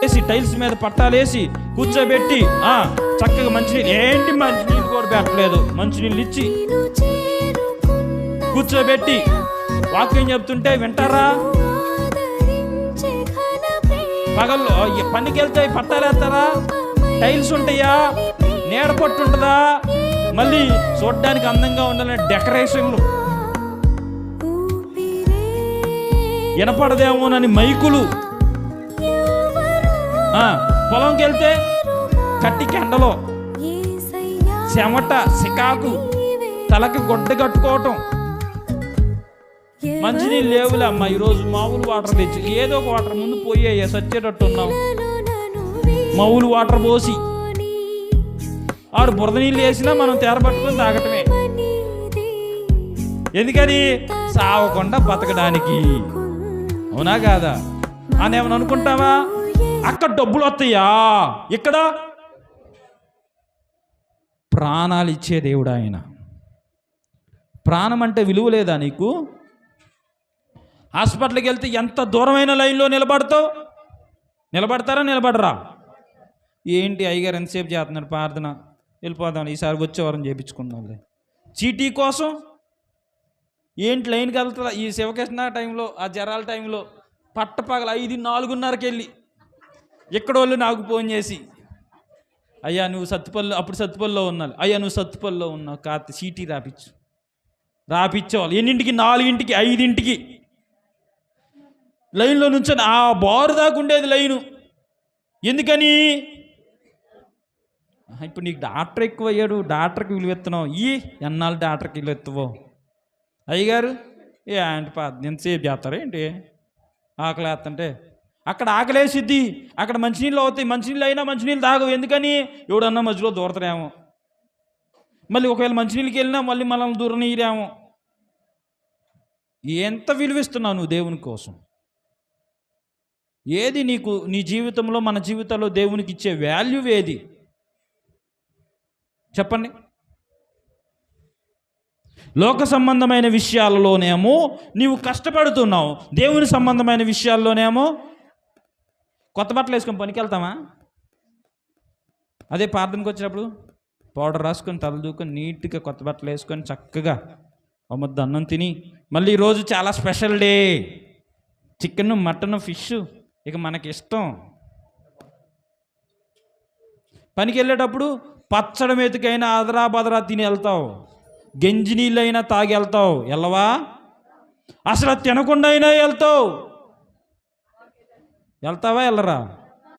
వేసి టైల్స్ మీద పట్టాలేసి కూర్చోబెట్టి చక్కగా మంచినీళ్ళు కూడా పెట్టలేదు, మంచినీళ్ళు ఇచ్చి కూర్చోబెట్టి వాక్యం చెప్తుంటే వింటారా? పగల్లో పనికి వెళ్తే పట్టాలేస్తారా? టైల్స్ ఉంటాయా? నీడ పట్టు ఉంటుందా? మళ్ళీ చూడడానికి అందంగా ఉండాలని డెకరేషన్లు, వినపడదేమోనని మైకులు, పొలంకి వెళ్తే కట్టి కెండలో చెమట సికాకు, తలకి గొడ్డ కట్టుకోవటం. మంచినీళ్ళు లేవులే అమ్మ, ఈరోజు మామూలు వాటర్ తెచ్చి ఏదో ఒక వాటర్ ముందు పోయే సచ్చేటట్టు ఉన్నాం. మామూలు వాటర్ పోసి ఆడు బురద నీళ్ళు వేసినా మనం తేరబట్టుకొని తాగటమే. ఎందుకని? సావకుండా బతకడానికి. అవునా కాదా అని ఏమని అనుకుంటావా? అక్కడ డబ్బులు వస్తాయా? ఇక్కడ ప్రాణాలు ఇచ్చే దేవుడు ఆయన. ప్రాణం అంటే విలువ లేదా నీకు? హాస్పిటల్కి వెళ్తే ఎంత దూరమైన లైన్లో నిలబడతారా? నిలబడరా? ఏంటి అయ్యగారు ఎంతసేపు చేస్తున్నారు ప్రార్థన, వెళ్ళిపోదాం, ఈసారి వచ్చేవారం చేయించుకుందాంలే. చీటీ కోసం ఏంటి లైన్కి వెళ్తారా? ఈ శివకృష్ణ టైంలో, ఆ జరాల టైంలో పట్టపగల 5-4:30కి వెళ్ళి ఇక్కడ వాళ్ళు నాకు ఫోన్ చేసి, అయ్యా నువ్వు సత్తుపల్లి, అప్పుడు సత్తుపల్లిలో ఉన్నాను, అయ్యా నువ్వు సత్తుపల్లిలో ఉన్నావు, కాస్త చీటీ రాపిచ్చేవాళ్ళు. ఎన్నింటికి? 4ంటికి 5ంటికి లైన్లో నుంచొని ఆ బారు దాకా ఉండేది లైను. ఎందుకని? ఇప్పుడు నీకు డాక్టర్ ఎక్కువ అయ్యాడు, డాక్టర్కి విలువెత్తున్నావు. ఎన్నాళ్ళు డాక్టర్కి విలువెత్తువో? అయ్యగారు ఏంటి ఎంతసేపు చేస్తారా ఏంటి? ఆకలి వేస్తుంటే అక్కడ ఆకలేసిద్ది, అక్కడ మంచినీళ్ళు అవుతాయి, మంచినీళ్ళు అయినా మంచినీళ్ళు తాగవు. ఎందుకని? ఎవడన్నా మధ్యలో దూరతారేమో, మళ్ళీ ఒకవేళ మంచినీళ్ళకి వెళ్ళినా మళ్ళీ మనల్ని దూరనీయరేమో. ఎంత విలువిస్తున్నావు నువ్వు దేవుని కోసం? ఏది నీకు నీ జీవితంలో, మన జీవితంలో దేవునికి ఇచ్చే వాల్యూ ఏది చెప్పండి? లోక సంబంధమైన విషయాలలోనేమో నీవు కష్టపడుతున్నావు, దేవుని సంబంధమైన విషయాల్లోనేమో కొత్త బట్టలు వేసుకొని పనికి వెళ్తామా? అదే ప్రార్థనకు వచ్చినప్పుడు పౌడర్ రాసుకొని తల దూకొని నీట్గా కొత్త బట్టలు వేసుకొని చక్కగా ముద్ద అన్నం తిని, మళ్ళీ ఈరోజు చాలా special day, chicken, mutton, fish ఇక మనకి ఇష్టం. పనికి వెళ్ళేటప్పుడు పచ్చడి మెతుకైనా అదరా బదరా తిని వెళ్తావు, గంజి నీళ్ళైనా తాగి వెళ్తావు, వెళ్ళవా? అసలు తినకుండా అయినా వెళ్తావా? వెళ్ళరా?